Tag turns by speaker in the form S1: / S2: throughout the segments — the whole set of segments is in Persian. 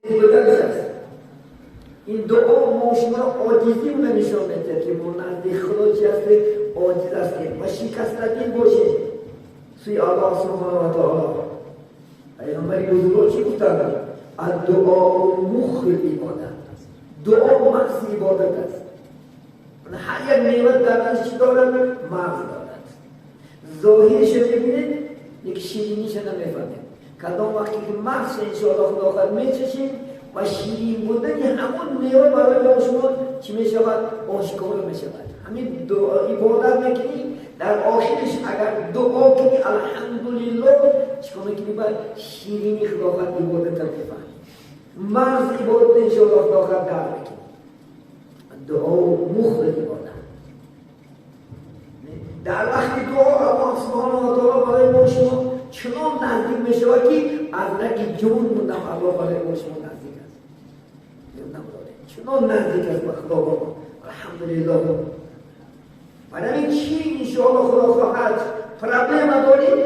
S1: است. این دعا ما شما را عاجزی رو نشان میده که ما نزد خدا چی هست؟ عاجز هستیم و شکستگی باشه سوی الله سبحانه و تعالی. پیامبر بزرگ چی گفتند؟ الدعاء مخ العبادت. دعا مغز عبادت است. هر یک نعمت در ازش چی دارد؟ مغز دارد. ظاهرش رو ببینید یک شیرینیش نمیفهمید. کدام وقتی که مغز انشاءالله خدا خواهد میچشیم و شیرین بودن همون میوه برای شما چی میشود؟ آشکار میشود. همین عبادت میکنی در آخرش اگر دعا کنی الحمدلله چیکار میکنی؟ باید شیرینی خدا خواهد عبادت رو بفهمی. مغز عبادت انشاءالله خدا خواهد در میکنی. دعا مخ عبادت. در وقتی دعا الله سبحانه و تعالی برای ما شما چنان نزدیک میشود که از رگ جون موندم الله برای ما شما نزدیک است. چنان نزدیک است به خدا بابا. الحمدلله. برای چی انشاءالله خدا خواهد پرابلم دارید؟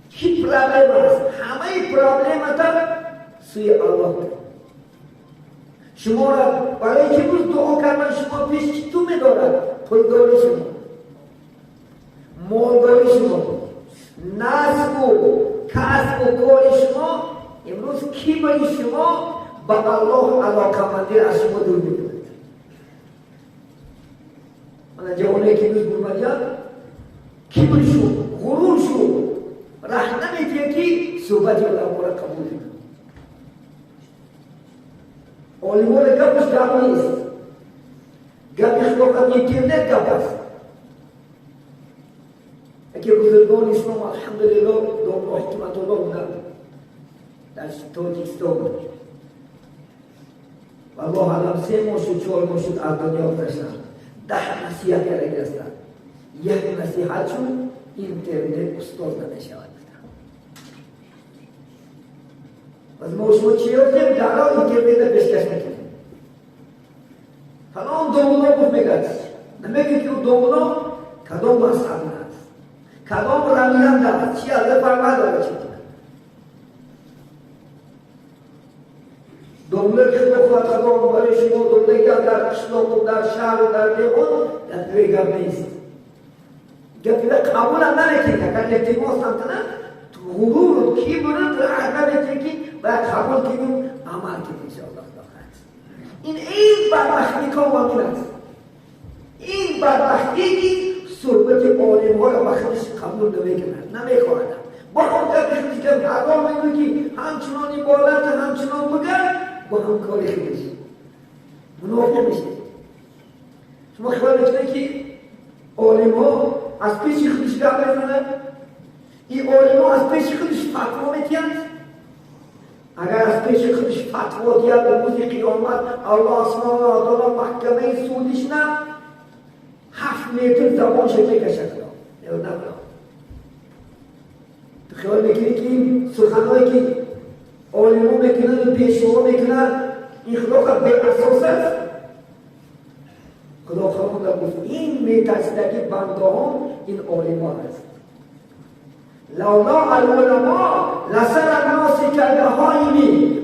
S1: چی پرابلم است؟ همه پرابلم تا سوی الله. شما را برای چه روز دعا کردن شما پیش چی تو میدارد؟ پول داری شما، مال داری شما، نسب و کسب و کار شما. امروز کی برای شما با الله علاقمندی از شما دور می‌کند؟ من جوانی که روز برمیاد کی برای شما غرور شو راه نمی‌دهد که صحبتی الله را قبول کنه. عالمان گپش گپ نیست، گپ خلقت اینترنت گپ است. اگه بزرگان اسلام الحمدلله دام حکمت الله بودن در تاجیکستان و الله علم 3 ماه شد 4 ماه شد از دنیا گذشتن. 10 نصیحت کرده هستند. یک نصیحت چون اینترنت استاد نمیشود. از ما شما چی هستیم؟ در حال اینترنت پیشکش میکنیم. فلان دومنا گفت میگد نمیگه که دومنا کدام مذهب است، کدام رمیان دارد، چی از فرما دارد، چی دومنا که بخواد کدام برای شما دومنا که در قشلاق و در شهر و در دیوان در دوی گپ نیست. گپی را قبول هم نمیکنی. اگر التماس هم کنن غرور و کبر را نمیکنی باید قبول کنیم عمل کنیم انشاءالله خواهد. این بدبختی کامل است. این بدبختی که صحبت عالم ها را بخشش قبول نمیکنند، نمیخواهند. با هم کاری که حقا میگویی که همچنان عبادت همچنان بگر با هم کاری خودش منافق میشه. شما خیال میکنید که عالم ها از پیش خودش گپ میزنند؟ این عالم ها از پیش خودش فتوا میدهند؟ اگر از پیش خودش فتوا دید به روز قیامت الله سبحانه و تعالی محکمه سودش نه 7 متر زبانش میکشد. نه خیال میکنی که این سخنهایی که عالم ها میکنند و پیشوا میکنند این خدا خود به اساس است؟ خدا خواهد گفت این میترسیدگی بنده هم این عالم ها است. لولا العلماء لسر الناس کالبهائم.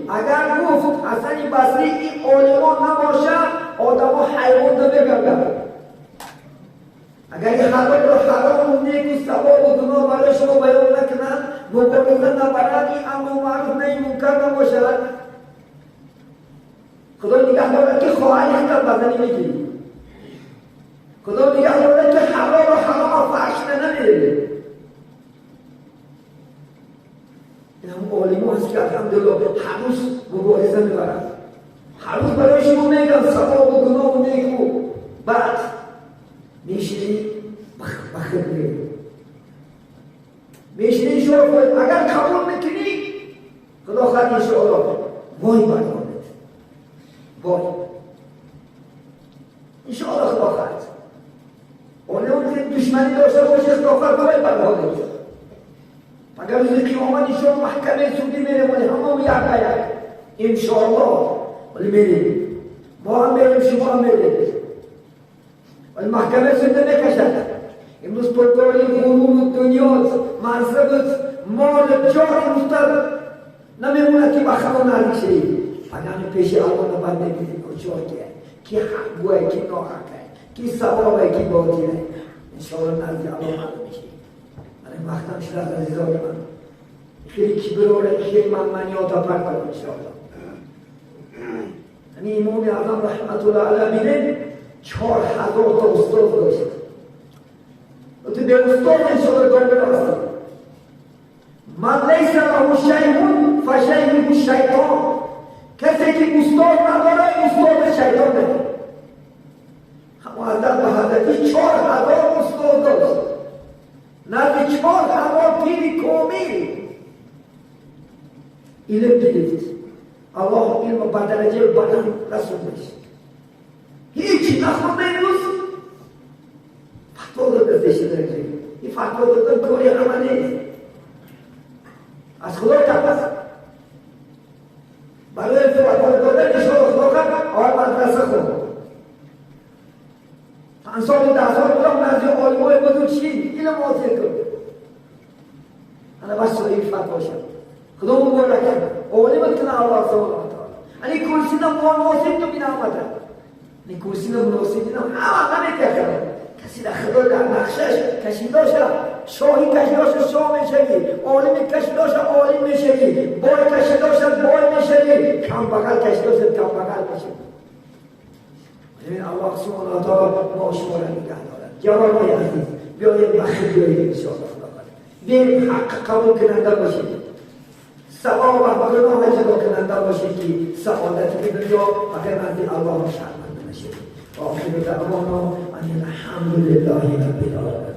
S1: اگر گفت حسن بصری این عالمان نباشد آدم ها حیوان نمیگردند. اگر این حلال و حرام و نیک و ثواب و گناه برای شما بیان نکنند، مبارزه نبرد، این امر و معروف نهی منکر نباشد، خدا نگه دارد که خواهر یخت بزنی میگیری. خدا نگه دارد که حلال و حرام فحش نمیره. این هم عالم هست که الحمدلله هر روز مبارزه میبرند. هر روز برای شما میگن ثواب و گناه و نیک و بعد میشینی بخیر میگی میشینی شما اگر قبول میکنی خدا خواهد انشاءالله وای برامد وای انشاءالله خدا خواهد اون که دشمنی داشته باشه خدا خواهد وای برامد. اگر روز قیامت شما محکمه سودی میره ولی همه یک انشاءالله ولی میریم ما هم میریم شما هم میریم ولی محکمه سوده میکشد. امروز پرداری غرور و دنیاست، منصبت، مال، جاه مستد نمیمونه که بخواه نرمیشه اگر پیش الله نبند نمیدید کچور که حق گوه که ناحقه که ثوابه که باطله انشاءالله نزدی الله معلوم میشه. من وقتم شد از عزیزان من خیلی کبروره خیلی منیاتا پرده انشاءالله. یعنی امام اعظم رحمت الله علیه بینه 4000 تا استاد داشت. تو به استاد انشاءالله دار براستی من لیس له شیء فشیء الشیطان. کسی که استاد نداره استاد شیطان داره. اما حضرت به حضرتی 4000 استاد داشت. نزد 4000 پیر کامل علم گرفت. الله علم با درجه بدن رسول بشه. هیچی نخونده امروز فتوا داده بشه درجه. این فتوا دادن کاری همه نیست. از خدا تپس برای فتوا دادن اشاره خدا کرد آقای مدرسه خون 5 سال 10 سال بودم نزد عالمای بزرگ چی؟ علم حاصل کرد. انا بس این فتوا شد خدا مبارک کرد عالمت کنه الله سبحانه و تعالی. این کرسی مناسب تو بینا آمده. این کرسی مناسب بینا همه نمی‌کنه. کسی در خدا در نقشش کشیده شد. شاهی کشیده شد شاه میشوی. عالم کشیده شد عالم میشوی. بای کشیده شد بای میشوی. کم بغل کشیده شد کم بغل میشوی. این الله سبحانه و تعالی ما شما را نگه دارد. جوانای عزیز بیایید بخیر بیایید انشاءالله خدا کنه. بیایید حق قبول کننده باشید. ثواب و گناه جدا کننده باشید که سعادت به دنیا و قیامت الله شرمنده نشید. آخر دعوانا ان الحمد لله رب العالمین.